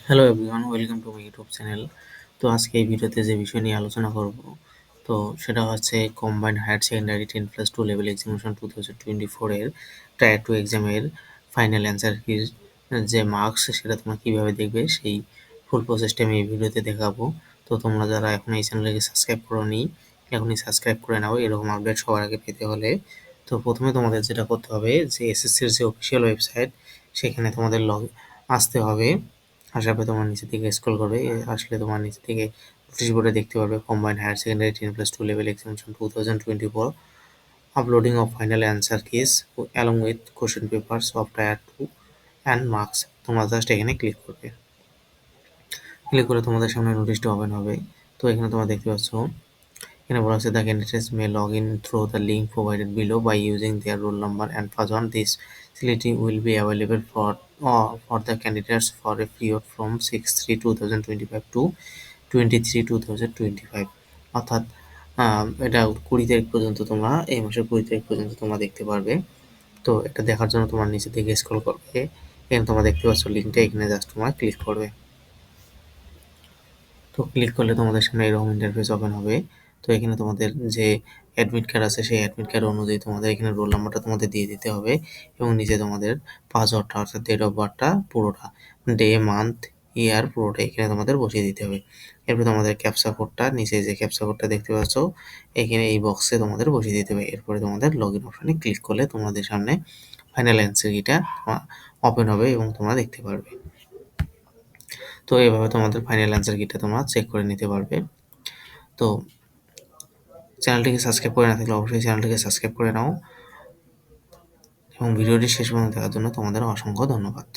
Hello everyone, welcome to my YouTube channel. তো আজকে এই ভিডিওতে যে বিষয় নিয়ে আলোচনা করব, তো সেটা হচ্ছে combined higher secondary 10+2 level examination 2024 এর টায়ার 2 এক্সামের ফাইনাল অ্যান্সার কির যে মার্কস সেটা তোমরা কীভাবে দেখবে সেই ফুল প্রসেসটা আমি এই ভিডিওতে দেখাবো। তো তোমরা যারা এখন এই চ্যানেলকে সাবস্ক্রাইব করোনি, এখনই সাবস্ক্রাইব করে নাও এরকম আপডেট সবার আগে পেতে হলে। তো প্রথমে তোমাদের যেটা করতে হবে যে এসএসসির যে অফিসিয়াল ওয়েবসাইট সেখানে তোমাদের আসতে হবে। আসার পরে তোমার নিচের দিকে স্ক্রল করবে, আসলে তোমার নিচে থেকে নোটিশ বোর্ডে দেখতে পারবে combined higher secondary 10+2 level examination 2024 uploading of final answer keys along with question papers of tier 2 and marks. তোমরা জাস্ট এখানে ক্লিক করবে। ক্লিক করে তোমাদের সামনে নোটিশটা ওপেন হবে। তো এখানে তোমরা দেখতে পাচ্ছ, এখানে বলা হচ্ছে the candidates may log in through the link provided below by using their roll number and password. This facility will be available for the candidates for a period from 6/3/2025 to 23/2025। অর্থাৎ এটা 20 তারিখ পর্যন্ত তোমরা এই মাসের 20 তারিখ পর্যন্ত তোমরা দেখতে পারবে। তো এটা দেখার জন্য তোমার নিচের দিকে স্ক্রল করবে। এখানে তোমরা দেখতে পাচ্ছ লিঙ্কটা, এখানে জাস্ট তোমরা ক্লিক করবে। তো ক্লিক করলে তোমাদের সামনে এরকম ইন্টারফেস ওপেন হবে। তো এখানে তোমাদের যে অ্যাডমিট কার্ড আছে সেই অ্যাডমিট কার্ড অনুযায়ী তোমাদের এখানে রোল নাম্বারটা তোমাদের দিয়ে দিতে হবে এবং নিচে তোমাদের পাসওয়ার্ডটা অর্থাৎ ডেট অফ বার্থটা পুরোটা, ডে মান্থ ইয়ার পুরোটা এখানে তোমাদের বসিয়ে দিতে হবে। এরপর তোমাদের ক্যাপচা কোডটা, নিচে যে ক্যাপচা কোডটা দেখতে পাচ্ছ এখানে এই বক্সে তোমাদের বসিয়ে দিতে হবে। এরপরে তোমাদের লগ ইন অপশনে ক্লিক করলে তোমাদের সামনে ফাইনাল অ্যান্সার কিটা ওপেন হবে এবং তোমরা দেখতে পারবে। তো এভাবে তোমাদের ফাইনাল অ্যান্সার কিটা তোমরা চেক করে নিতে পারবে। তো চ্যানেলটিকে সাবস্ক্রাইব করে না থাকলে অবশ্যই চ্যানেলটিকে সাবস্ক্রাইব করে নাও এবং ভিডিওটি শেষ পর্যন্ত দেখার জন্য তোমাদের অসংখ্য ধন্যবাদ।